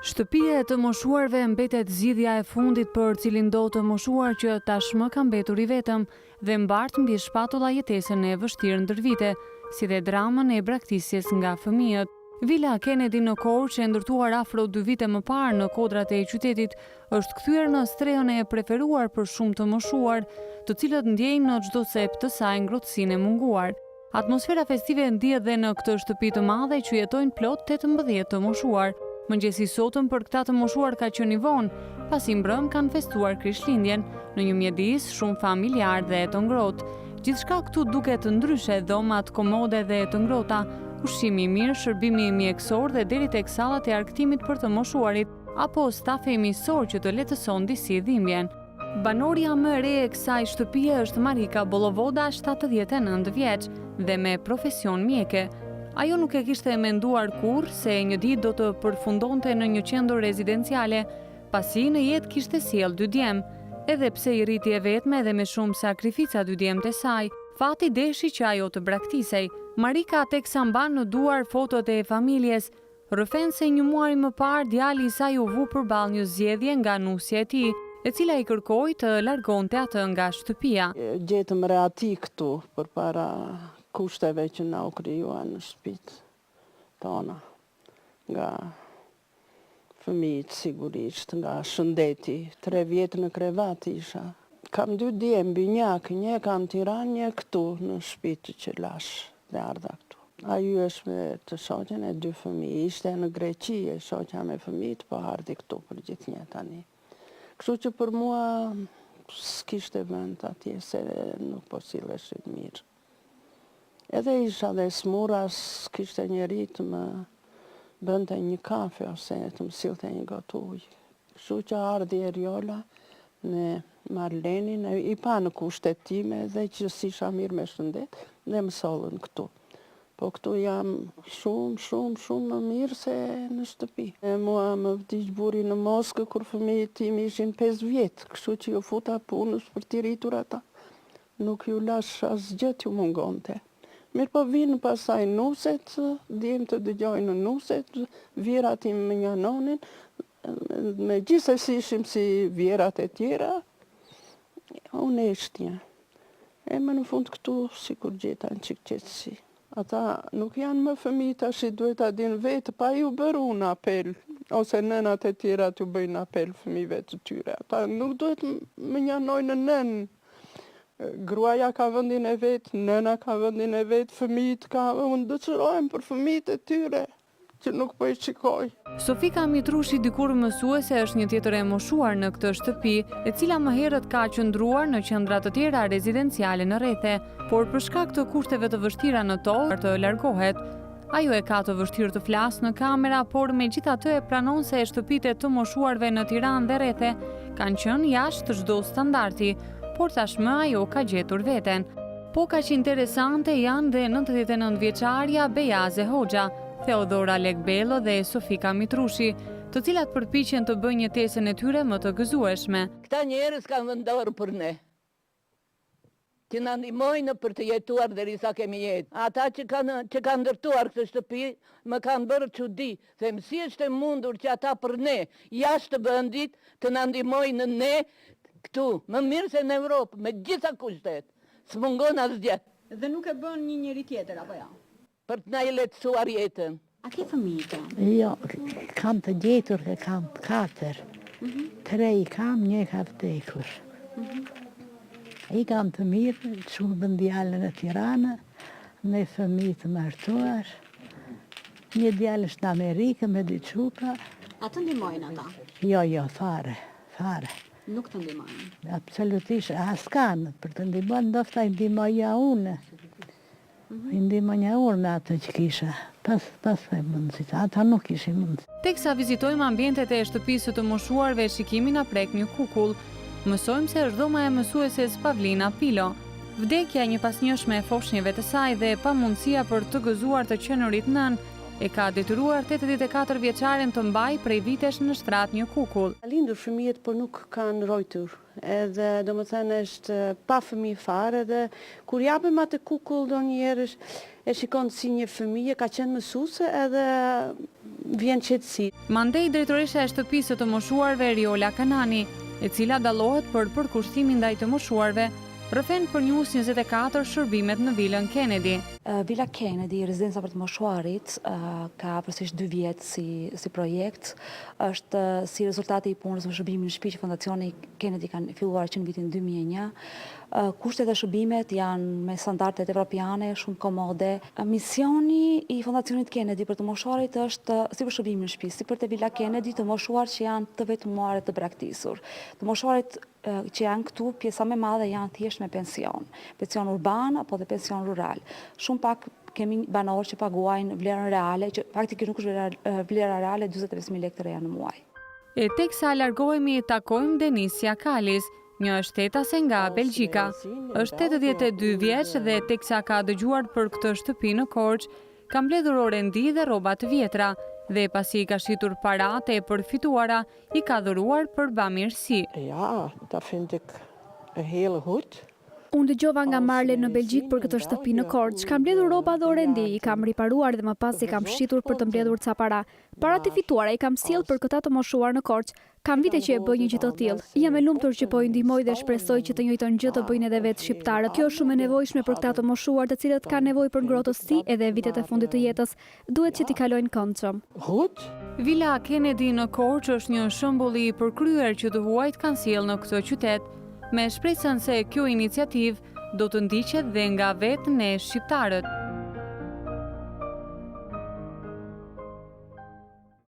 Shtëpia e të moshuarve mbetet zgjidhja e fundit për cilin do të moshuar që tashmë ka mbetur i vetëm dhe mbart mbi shpatulla jetesën e vështirë ndër vite, si dhe dramën e braktisjes nga fëmijët. Vila Kennedy në Korçë, e ndërtuar afro 2 vite më parë në kodrat e qytetit, është kthyer në strejon e preferuar për shumë të moshuar, të cilët ndjejnë në çdo cep të saj ngrohtësinë e munguar. Atmosfera festive ndihet dhe në këtë shtëpi të madhe që jetojnë plot 18 të moshuar. Mëngjesi sotëm për këta të moshuar ka qenë i vonë, pasi mbrëm kanë festuar Krishtlindjen në një mjedis shumë familjar dhe të ngrohtë. Gjithçka këtu duket ndryshe, dhomat komode dhe të ngrohta, ushqimi i mirë, shërbimi mjekësor dhe deri tek sallat e argëtimit për të moshuarit, apo stafi mjekësor që të lehtëson disi dhimbjen. Banorja më e re e kësaj shtëpie është Marika Bollovoda, 79 vjeç dhe me profesion mjeke. Ajo nuk e kishte menduar kurrë se një ditë do të përfundonte në një qendër rezidenciale, pasi në jetë kishte sjell 2 djem. Edhe pse i rriti e vetme dhe me shumë sakrifica 2 djemtë e saj, fati deshi që ajo të braktisej. Marika teksa mban në duar fotot e familjes, rrëfen se një muaj më parë djali i saj u vu përballë një zgjedhje nga nusja e tij, e cila i kërkoi të largonte atë nga shtëpia. Gjetëm reati këtu përpara kushteve që na u krijuan në shtëpitë tona, nga fëmijët sigurisht, nga shëndeti, 3 vjet në krevat isha. Kam 2 djem binjak, një kam Tiranë, një këtu në shtëpi që lash dhe ardha këtu. Ai është me të shoqen e 2 fëmijë, ishte në Greqi e shoqja me fëmijët, po ardhi këtu për gjithnjë tani. Kështu që për mua s'kishte vend atje se nuk po silleshit mirë. Edhe isha dhe smura, s'kishte njeri të më bënte një kafe ose të më sillte një gotë ujë. Kështu që ardhi Eriola me Marlenin, i pa në kushtet time dhe që s'isha mirë me shëndet dhe më sollën këtu. Po këtu jam shumë më mirë se në shtëpi. Mua më vdiq buri në Moskë kur fëmijët tim ishin 5 vjetë, kështu që ju futa punës për t'i rritur ata. Nuk ju lash asgjë t'ju mungonte. Mirë po vinë pasaj nuset, djem të dëgjojnë në nuset, vjerat im më njanonin, me gjithsesi ishim si vjerat e tjera, unë eshtja. E më në fund këtu si kur gjeta në qikë qetësi. Ata nuk janë më fëmijë tash, duhet ta dinë vetë, pa ju bërë unë apel, ose nënat e tjera t'ju bëjnë apel fëmijëve të tyre. Ata nuk duhet më njanojnë në nënë. Gruaja ka vendin e vet, nëna ka vendin e vet, fëmijët ka, unë dëçërohem për fëmijët e tyre, që nuk po i shikoj. Sofika Mitrushi, dikur mësuese, është një tjetër e moshuar në këtë shtëpi, e cila më herët ka qëndruar në qendra të tjera rezidenciale në rrethe, por për shkak të kushteve të vështira në to, të largohet. Ajo e ka të vështirë të flasë në kamera, por megjithatë e pranon se shtëpitë të moshuarve në Tiranë dhe rrethe kanë qenë jashtë çdo standardi, por tashmë ajo ka gjetur veten. Po kaq interesante janë dhe 99 vjeçarja Bejaze Hoxha, Theodora Lekbello dhe Sofika Mitrushi, të cilat përpiqen të bëjnë jetesën e tyre më të gëzueshme. Këta njerëz kanë vendosur për ne, që na ndihmojnë për të jetuar derisa kemi jetë. Ata që kanë ndërtuar këtë shtëpi më kanë bërë çudi, them si është e mundur që ata për ne, jashtë vendit, të na ndihmojnë ne këtu, më mirë se në Europë, me gjitha kushtet, s'mungon asgjë. Dhe nuk e bën një njeri tjetër, apo ja? Për të na i lehtësuar jetën. A ke fëmijë të? Jo, kam të gjetur, kam 4. 3 i kam, 1 ka vdekur. I kam të mirë, shumë djalën e Tiranë, me fëmijë të martuar, një djalë është në Amerikë me 2 çuka. A të ndihmojnë ata? Jo, fare. Nuk të ndihmojnë? Absolutisht, as kanë, për të ndihmojnë, ndofta i ndihmoja unë. I ndihmoja unë me atë që kisha, pas e mundësit, ata nuk ishin mundësit. Teksa vizitojmë ambientet e shtëpisë të moshuarve, shikimi na prek një kukull. Mësojmë se është dhoma e mësueses Pavlina Pilo. Vdekja një pasnjëshme e foshnjeve të saj dhe pamundësia për të gëzuar të qenurit nën e ka detyruar 84 vjeçaren të mbaj prej vitesh në shtrat një kukull. Ka lindur fëmijët, por nuk kanë rojtur. Edhe domethënë është pa fëmijë fare dhe kur japim atë kukull donjëherë e shikon si një fëmijë, ka qenë mësuese edhe vjen qetësi. Mandej drejtoresha e shtëpisë së të moshuarve Riola Kanani, e cila dallohet për përkushtimin ndaj të moshuarve, rrëfen për News 24 shërbimet në vilën Kennedy. Villa Kennedy, rezidenca për të moshuarit, ka përsërisht 2 vjet si projekt. Është si rezultati i punës me shërbimin në shtëpi që Fondacioni Kennedy kanë filluar që në vitin 2001. Kushtet e shërbimet janë me standardet evropiane, shumë komode. Misioni i Fondacionit Kennedy për të moshuarit është si për shërbimin në shtëpi, si për të Villa Kennedy, të moshuar që janë të vetmuar të braktisur. Të moshuarit që janë këtu, pjesa më e madhe janë thjesht me pension urban apo dhe pension rural. Shumë pak kemi banorë që paguajnë vlerën reale, që faktikisht nuk është vlera reale 45.000 lekë të reja në muaj. E teksa largohemi takojmë Denisia Kalis, një shtetase nga Belgjika. Është 82 vjeç dhe teksa ka dëgjuar për këtë shtëpi në Korçë, ka mbledhur orendi dhe rroba të vjetra dhe pasi ka shitur paratë e përfituara, i ka dhuruar për bamirësi. Ja, dat vind ik heel goed. Unë dëgjova nga Marle në Belgjik për këtë shtëpi në Korçë. Kam mbledhur rroba dhe orendi, i kam riparuar dhe më pas i kam shitur për të mbledhur ca para. Parat e fituara i kam sjell për këta të moshuar në Korçë. Kam vite që e bëj një gjë të tillë. Jam e lumtur që po i ndihmoj dhe shpresoj që të njëjtën gjë të bëjnë edhe vetë shqiptarët. Kjo është shumë e nevojshme për këta të moshuar, të cilët kanë nevojë për ngrohtësi edhe vitet e fundit të jetës. Duhet që t'i kalojnë këndshëm. Goed. Villa Kennedy në Korçë është një shembull i përkryer që të huajt kanë sjellë në këtë qytet, me shpresën se kjo iniciativë do të ndiqet dhe nga vetë ne shqiptarët.